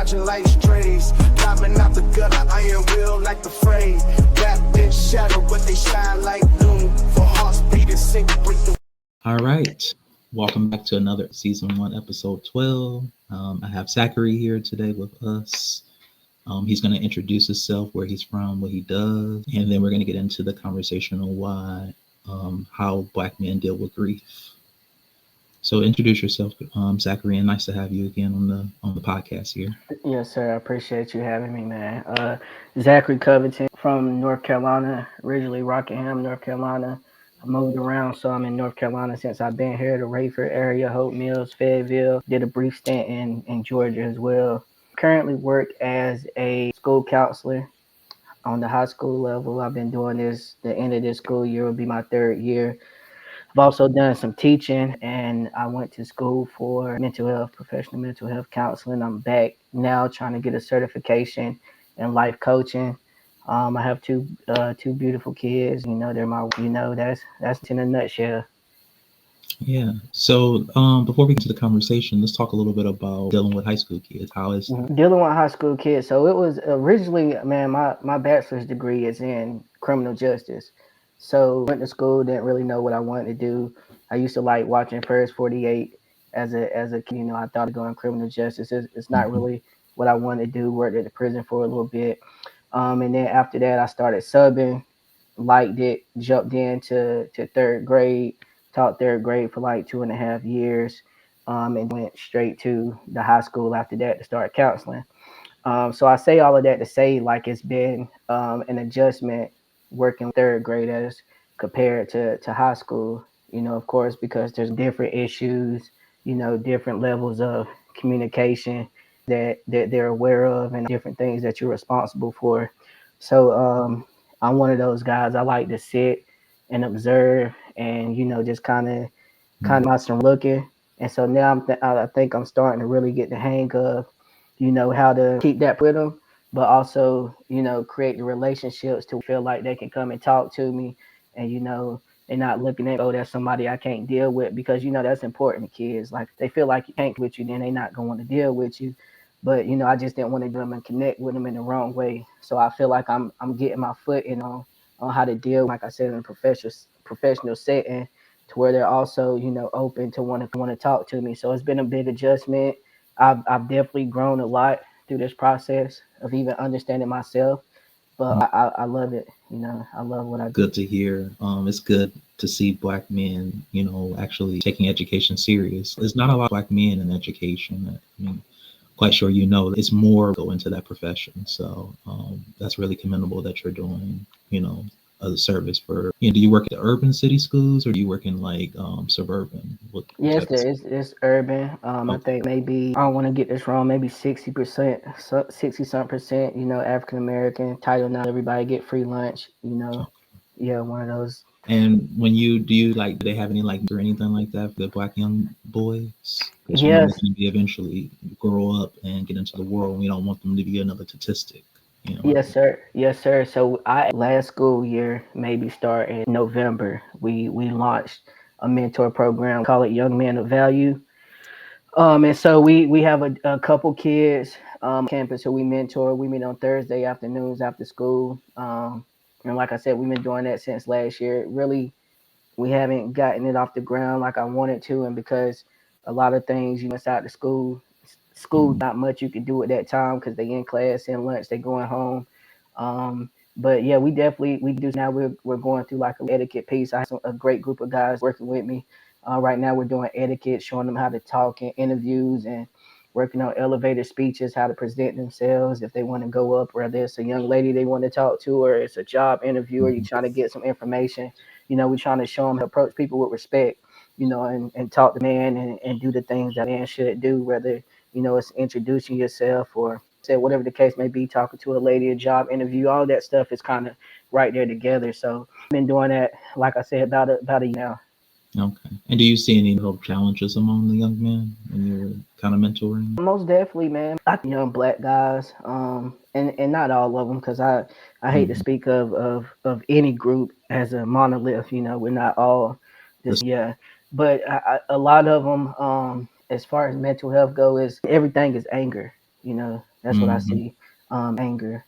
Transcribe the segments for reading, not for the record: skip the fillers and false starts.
dodging like strays. Climbing out the gutter, iron will like the frame. Wrapped in shadow, but they shine like noon. For hearts beating, sink, break the. All right. Welcome back to another season 1, episode 12. I have Zachary here today with us. He's going to introduce himself, where he's from, what he does, and then we're going to get into the conversation on why, how Black men deal with grief. So introduce yourself, Zachary, and nice to have you again on the podcast here. Yes, sir. I appreciate you having me, man. Zachary Covington from North Carolina, originally Rockingham, North Carolina. I moved around, so I'm in North Carolina since I've been here, the Rayford area, Hope Mills, Fayetteville. Did a brief stint in Georgia as well. Currently work as a school counselor on the high school level. I've been doing this, the end of this school year will be my 3rd year. I've also done some teaching, and I went to school for mental health, professional mental health counseling. I'm back now trying to get a certification in life coaching. I have two beautiful kids. They're my. That's in a nutshell. Yeah. So before we get to the conversation, let's talk a little bit about dealing with high school kids. How is dealing with high school kids? So it was originally, man, my bachelor's degree is in criminal justice. So went to school, didn't really know what I wanted to do. I used to like watching First 48 as a kid. I thought of going criminal justice. It's not really what I wanted to do. Worked at the prison for a little bit. And then after that, I started subbing, liked it, jumped into 3rd grade, taught 3rd grade for like 2.5 years, and went straight to the high school after that to start counseling. So I say all of that to say, like, it's been an adjustment working 3rd graders compared to high school, of course, because there's different issues, different levels of communication that they're aware of and different things that you're responsible for. So I'm one of those guys. I like to sit and observe and, just kind of some looking. And so now I think I'm starting to really get the hang of, how to keep that with them, but also, create the relationships to feel like they can come and talk to me and, they're not looking at, oh, that's somebody I can't deal with, because, that's important to kids. Like, if they feel like you can't with you, then they're not going to want to deal with you. But, I just didn't want to do them and connect with them in the wrong way. So I feel like I'm getting my foot in on how to deal, like I said, in a professional setting, to where they're also, open to want to talk to me. So it's been a big adjustment. I've definitely grown a lot through this process of even understanding myself. But I love it. I love what I do. Good to hear. It's good to see Black men, actually taking education serious. There's not a lot of Black men in education. I mean, quite sure it's more go into that profession. So that's really commendable that you're doing, a service for. Do you work at the urban city schools, or do you work in like suburban? Yes, it's urban. I think maybe, I don't want to get this wrong, maybe 60%, 60-something%, African American. Title IX, everybody get free lunch. Yeah, one of those. And when do they have any or anything like that for the Black young boys? Because Yes. They're going to be eventually grow up and get into the world. We don't want them to be another statistic. Yes, sir. Yes, sir. So last school year, maybe start in November, we launched a mentor program, call it Young Men of Value. And so we have a couple kids campus who we mentor. We meet on Thursday afternoons after school. And like I said, we've been doing that since last year. Really, we haven't gotten it off the ground like I wanted to, and because a lot of things inside the school, not much you can do at that time because they in class, in lunch, they going home. But yeah, we do now. We're going through like an etiquette piece. I have a great group of guys working with me. Right now we're doing etiquette, showing them how to talk in interviews and working on elevator speeches, how to present themselves if they want to go up, whether it's a young lady they want to talk to or it's a job interview or you're trying to get some information. We're trying to show them how to approach people with respect, and talk to man and do the things that man should do, whether, it's introducing yourself or say whatever the case may be, talking to a lady, a job interview, all that stuff is kind of right there together. So I've been doing that, like I said, about a year now. Okay. And do you see any challenges among the young men when you're kind of mentoring? Most definitely, man. I think young Black guys, and not all of them, because I hate to speak of any group as a monolith. We're not all just but a lot of them, as far as mental health go, is everything is anger. That's what I Mm-hmm. see. Anger.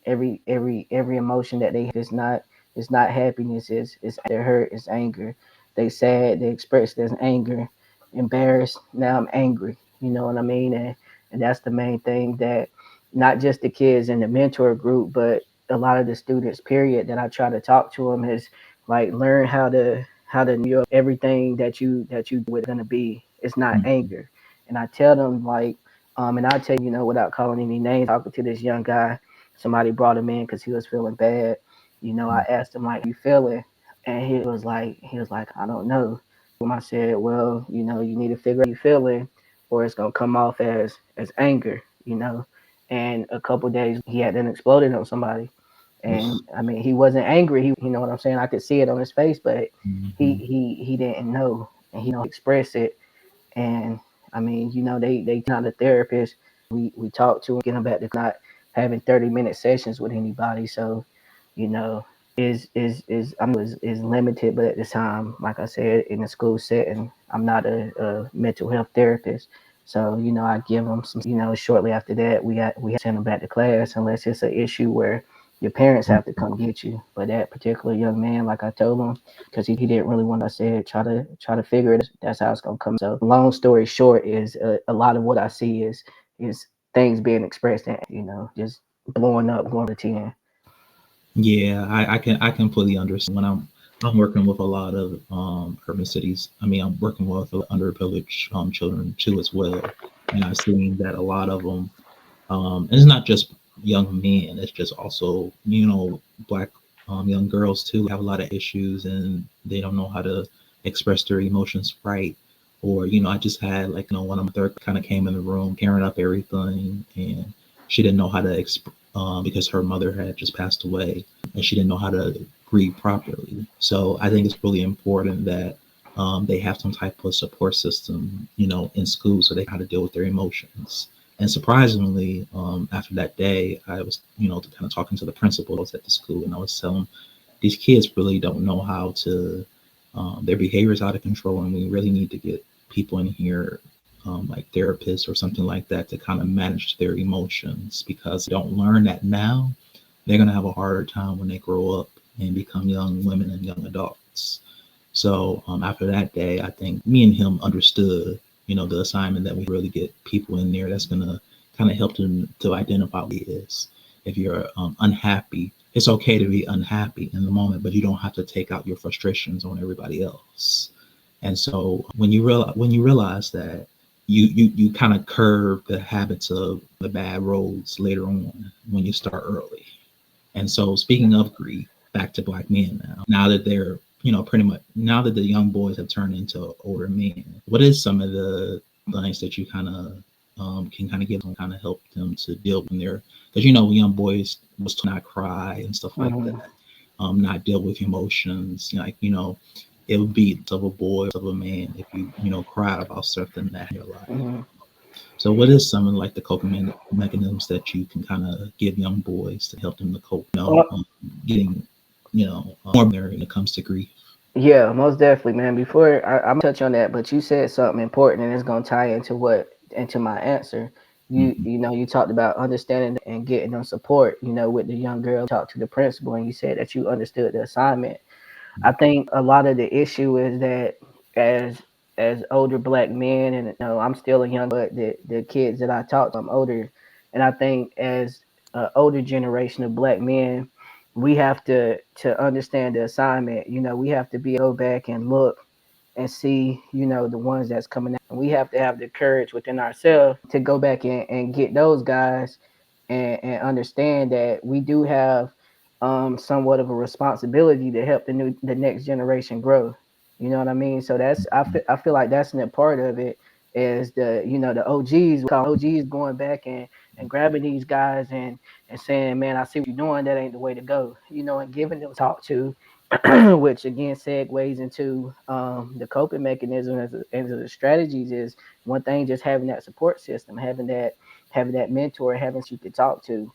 Every emotion that they have is not, it's not happiness. It's they're hurt. It's anger. They sad. They express it as anger. Embarrassed. Now I'm angry. You know what I mean? And that's the main thing that not just the kids in the mentor group, but a lot of the students. Period. That I try to talk to them is like learn how to know everything that you with gonna be. It's not Mm-hmm. anger. And I tell them like and I tell you, without calling any names, talking to this young guy, somebody brought him in because he was feeling bad. I asked him like, "You feeling?" And he was like, "I don't know." I said, "Well, you need to figure out how you feeling, or it's gonna come off as anger." And a couple days he had then exploded on somebody. And I mean, he wasn't angry. He, you know what I'm saying? I could see it on his face, but he Mm-hmm. he didn't know, and he don't express it. And I mean, they not a therapist. We talk to him, get him back to not having 30-minute sessions with anybody. So, you know, is I mean is limited, but at the time, like I said, in a school setting, I'm not a mental health therapist. So, I give them some, shortly after that, we send them back to class unless it's an issue where your parents have to come get you. But that particular young man, like I told him, because he didn't really want. I said, try to figure it. That's how it's gonna come. So long story short is a lot of what I see is things being expressed and just blowing up, going to 10. Yeah, I completely understand when I'm working with a lot of urban cities. I mean, I'm working with underprivileged children too as well, and I've seen that a lot of them. And it's not just young men; it's just also black young girls too have a lot of issues, and they don't know how to express their emotions right. Or I just had like one of my third kind of came in the room, tearing up everything, and she didn't know how to because her mother had just passed away, and she didn't know how to grieve properly. So I think it's really important that they have some type of support system, in school, so they know how to deal with their emotions. And surprisingly, after that day, I was, kind of talking to the principals at the school, and I was telling them these kids really don't know how to, their behavior is out of control, and we really need to get people in here, like therapists or something like that, to kind of manage their emotions, because they don't learn that now, they're going to have a harder time when they grow up and become young women and young adults. So after that day, I think me and him understood, the assignment that we really get people in there that's gonna kind of help them to identify what it is. If you're unhappy, it's okay to be unhappy in the moment, but you don't have to take out your frustrations on everybody else. And so when you realize that, you kind of curb the habits of the bad roads later on when you start early. And so, speaking of grief, back to black men now. Now that they're, pretty much now that the young boys have turned into older men, what is some of the things that you kind of can kind of give them, kind of help them to deal when they're, because young boys was to not cry and stuff like Mm-hmm. that, not deal with emotions, like it would be of a boy, of a man, if you cried about something that in your life. Mm-hmm. So, what is some of like the coping mechanisms that you can kind of give young boys to help them to cope? Getting more there when it comes to grief. Yeah, most definitely, man. Before I'm gonna touch on that, but you said something important, and it's gonna tie into my answer. Mm-hmm. You talked about understanding and getting them support. With the young girl, talked to the principal, and you said that you understood the assignment. I think a lot of the issue is that as as older black men, and I'm still a young, but the kids that I talk to, I'm older, and I think as an older generation of black men, we have to understand the assignment. We have to be able to go back and look and see, the ones that's coming out. And we have to have the courage within ourselves to go back and get those guys and understand that we do have somewhat of a responsibility to help the next generation grow. You know what I mean? So I feel like that's a part of it is the OGs, we call OGs, going back and grabbing these guys and saying, man, I see what you're doing. That ain't the way to go. And giving them talk to, which again segues into the coping mechanism as the strategies is one thing. Just having that support system, having that mentor, having you could talk to,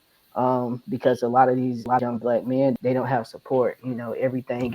because a lot of these young black men, they don't have support. Everything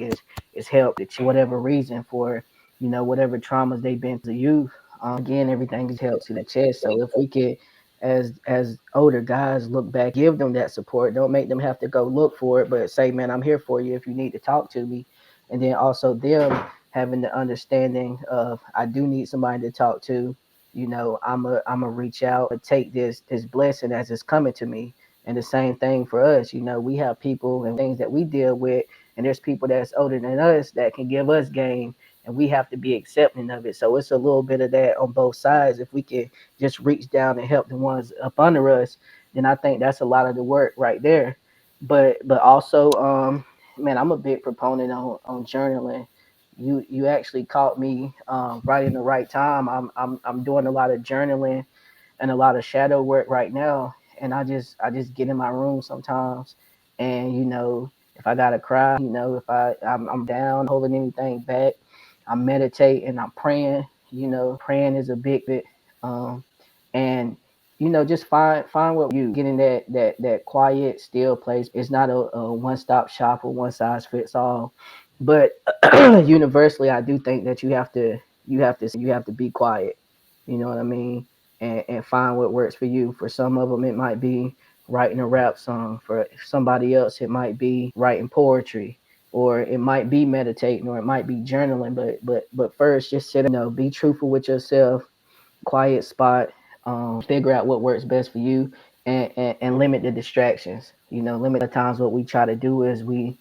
is help for whatever reason, for whatever traumas they've been to youth. Again, everything is helped to the chest. So if we could as older guys, look back, give them that support. Don't make them have to go look for it, but say, man, I'm here for you if you need to talk to me. And then also them having the understanding of, I do need somebody to talk to. I'm a reach out and take this blessing as it's coming to me. And the same thing for us. We have people and things that we deal with, and there's people that's older than us that can give us game, and we have to be accepting of it. So it's a little bit of that on both sides. If we can just reach down and help the ones up under us, then I think that's a lot of the work right there. But also, man, I'm a big proponent on journaling. You actually caught me right in the right time. I'm doing a lot of journaling and a lot of shadow work right now. And I just get in my room sometimes, and if I gotta cry, if I'm down, holding anything back, I meditate and I'm praying. Praying is a big bit. Um, and just find what you get in that quiet, still place. It's not a one stop shop or one size fits all, but universally, I do think that you have to be quiet. You know what I mean? And find what works for you. For some of them, it might be writing a rap song. For somebody else, it might be writing poetry, or it might be meditating, or it might be journaling. But first, just sit. Be truthful with yourself. Quiet spot, figure out what works best for you, and limit the distractions. Limit the times. What we try to do is we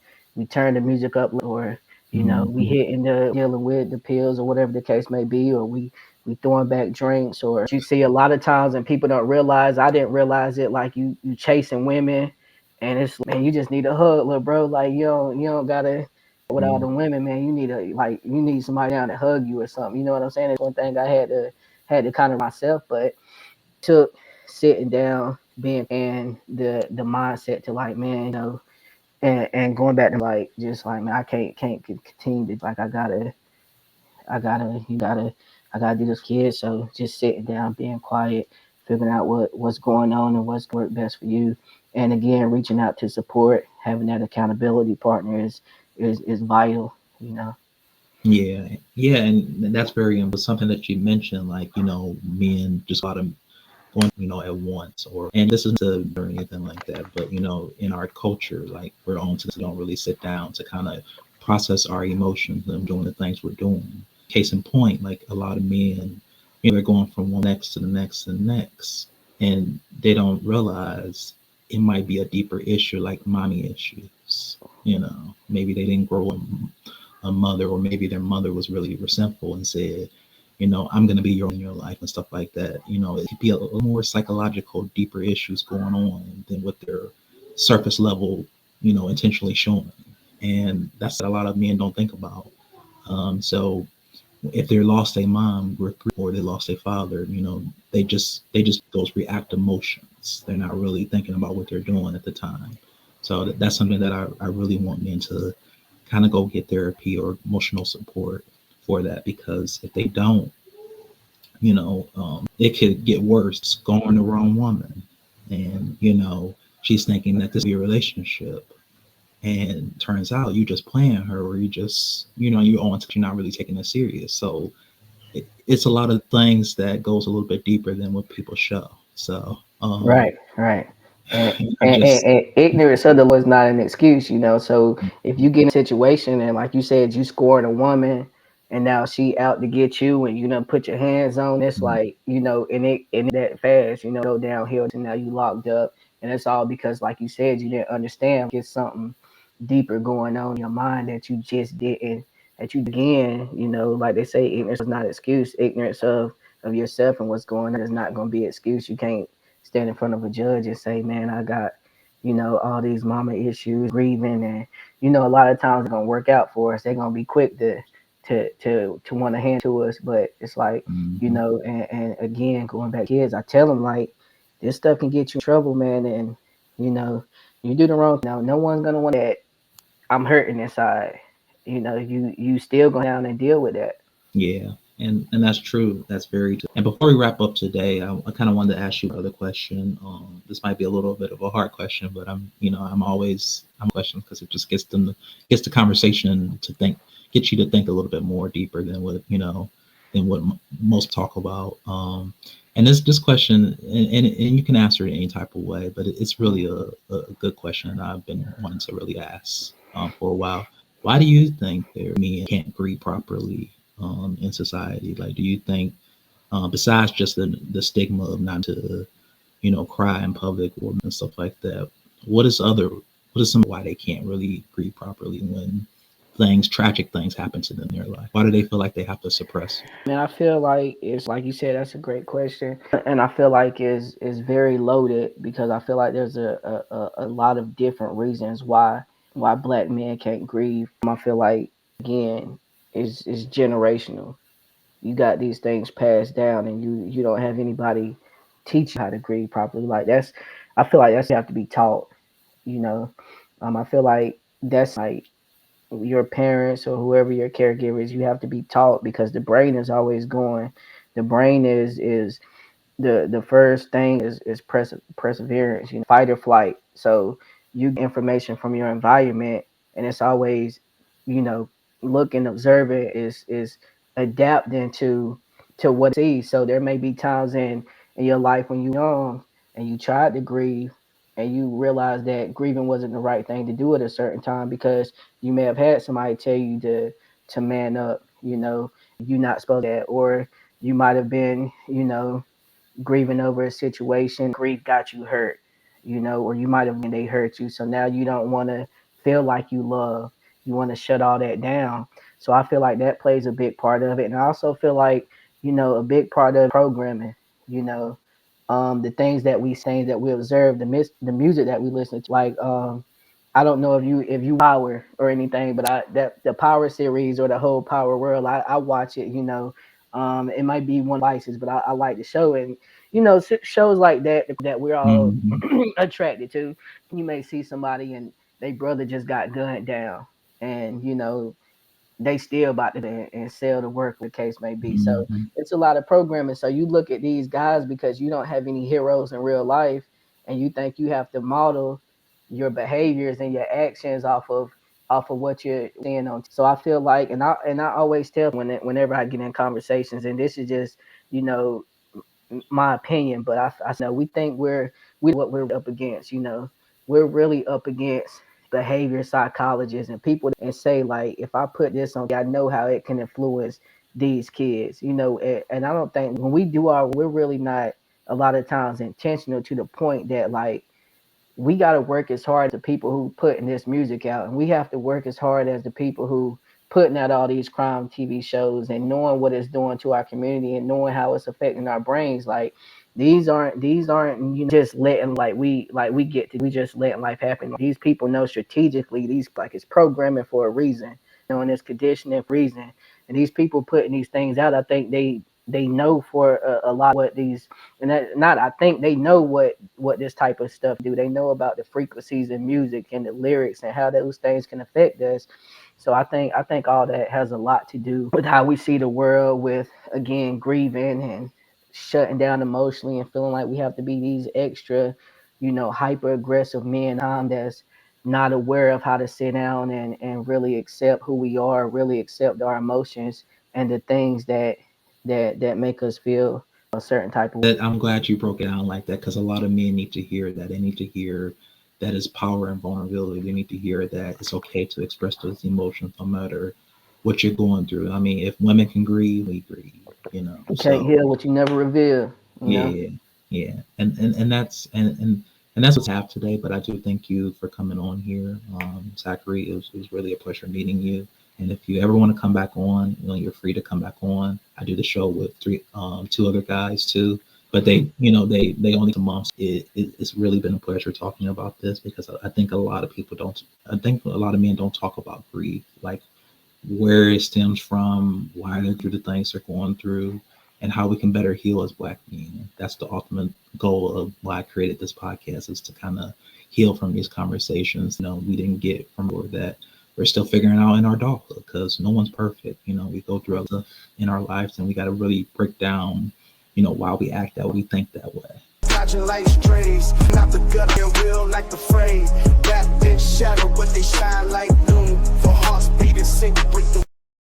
turn the music up, or we Mhm. hit into dealing with the pills or whatever the case may be, or we throwing back drinks, or you see a lot of times and people don't realize. I didn't realize it, like you chasing women, and it's, man, you just need a hug, little bro. Like you don't gotta with all Yeah. the women, man. You need somebody down to hug you or something. You know what I'm saying? It's one thing I had to kind of myself, but took sitting down, being and the mindset to, like, man, and going back to, like, just like, man, I can't continue to, like, I gotta do this kid. So just sitting down, being quiet, figuring out what's going on and what's work best for you. And again, reaching out to support, having that accountability partner is vital, you know. Yeah, yeah, and that's very something that you mentioned, like, men just got to going, at once, and this isn't or anything like that, but in our culture, like, we're on to don't really sit down to kind of process our emotions and doing the things we're doing. Case in point, like, a lot of men, they're going from one next to the next to the next, and they don't realize it might be a deeper issue, like mommy issues. Maybe they didn't grow a mother, or maybe their mother was really resentful and said, I'm going to be in your life and stuff like that. It could be a little more psychological, deeper issues going on than what their surface level, intentionally showing. And that's what a lot of men don't think about. So if they lost a mom or they lost a father, they just those react emotions. They're not really thinking about what they're doing at the time. So that's something that I really want men to kind of go get therapy or emotional support for that, because if they don't, it could get worse. Scoring the wrong woman, and she's thinking that this will be a relationship, and turns out you just playing her, or you just you're on, you're not really taking it serious. So it's a lot of things that goes a little bit deeper than what people show. So Right. And, I just and ignorance of the law is not an excuse. So if you get in a situation and, like you said, you scoring a woman and now she out to get you, and put your hands on, it's like, and it that fast, go downhill, and now you locked up. And it's all because, like you said, you didn't understand. Get something deeper going on in your mind that you just didn't, that you, again, like they say, ignorance is not an excuse. Ignorance of yourself and what's going on is not going to be an excuse. You can't stand in front of a judge and say, man, I got, all these mama issues, grieving, and a lot of times they're gonna work out for us. They're gonna be quick to want to hand to us, but it's like, mhm. and again, going back to kids, I tell them, like, this stuff can get you in trouble, man, and you know, you do the wrong thing. Now, no one's gonna want that. I'm hurting inside. You still go down and deal with that. Yeah, and that's true. That's very true. And before we wrap up today, I kind of wanted to ask you another question. This might be a little bit of a hard question, but I'm questions because it just gets the conversation to think, get you to think a little bit more deeper than what. than what most talk about. And this question, and you can answer it any type of way, but it's really a good question that I've been wanting to really ask for a while. Why do you think men can't grieve properly in society? Like, do you think, besides just the stigma of not to, cry in public or and stuff like that, what is some why they can't really grieve properly when tragic things happen to them in their life? Why do they feel like they have to suppress? Man, I feel like it's like you said, that's a great question. And I feel like is very loaded because I feel like there's a lot of different reasons why black men can't grieve. I feel like again is generational. You got these things passed down and you don't have anybody teach you how to grieve properly. Like I feel like that's have to be taught, you know. I feel like that's like your parents or whoever your caregiver is, you have to be taught because the brain is always going. The brain is the first thing is perseverance, fight or flight. So you get information from your environment, and it's always, you know, look and observe it is adapting to what it sees. So there may be times in your life when you're young and you tried to grieve and you realize that grieving wasn't the right thing to do at a certain time because you may have had somebody tell you to man up, you're not supposed to do that, or you might have been, grieving over a situation, grief got you hurt, or you might have been they hurt you. So now you don't want to feel like you love. You want to shut all that down. So I feel like that plays a big part of it. And I also feel like, a big part of programming, the things that we observe, the music that we listen to. Like I don't know if you Power or anything, but the Power series or the whole Power world, I watch it, it might be one license, but I like the show. And shows like that we're all Mm-hmm. attracted to. You may see somebody and their brother just got gunned down, and they still about to and sell the work, the case may be. So Mm-hmm. it's a lot of programming. So you look at these guys because you don't have any heroes in real life, and you think you have to model your behaviors and your actions off of what you're seeing on. So I feel like, and I always tell whenever I get in conversations, and this is just you know my opinion, but I know we think we what we're up against. We're really up against behavior psychologists and people and say like, if I put this on, I know how it can influence these kids. And I don't think when we do we're really not a lot of times intentional to the point that like we got to work as hard as the people who putting this music out, and we have to work as hard as the people who putting out all these crime TV shows and knowing what it's doing to our community and knowing how it's affecting our brains. Like these aren't just letting we just letting life happen. These people know strategically these like it's programming for a reason, and it's conditioning for a reason. And these people putting these things out, I think they know for a lot of what these and that not I think they know what this type of stuff do. They know about the frequencies in music and the lyrics and how those things can affect us. So I think all that has a lot to do with how we see the world, with again grieving and shutting down emotionally and feeling like we have to be these extra, hyper aggressive men that's not aware of how to sit down and really accept who we are, really accept our emotions and the things that make us feel a certain type of way. I'm glad you broke it down like that because a lot of men need to hear that. They need to hear that is power and vulnerability. They need to hear that it's okay to express those emotions no matter what you're going through. I mean, if women can grieve, we grieve, You can't So heal what you never reveal. yeah, yeah. And that's what's happened today. But I do thank you for coming on here. Zachary, it was really a pleasure meeting you. And if you ever want to come back on, you're free to come back on. I do the show with two other guys too, but they only come on. It's really been a pleasure talking about this because I think a lot of people don't. I think a lot of men don't talk about grief, like where it stems from, why they're through the things they're going through, and how we can better heal as Black men. That's the ultimate goal of why I created this podcast, is to kind of heal from these conversations. We didn't get from that we're still figuring out in our adulthood, because no one's perfect. We go through other in our lives, and we got to really break down, why we act that way, we think that way. Dodging life's strays, not the gut and real like the frame. Wrapped in shadow, but they shine like noon. For hearts beating, sync, break the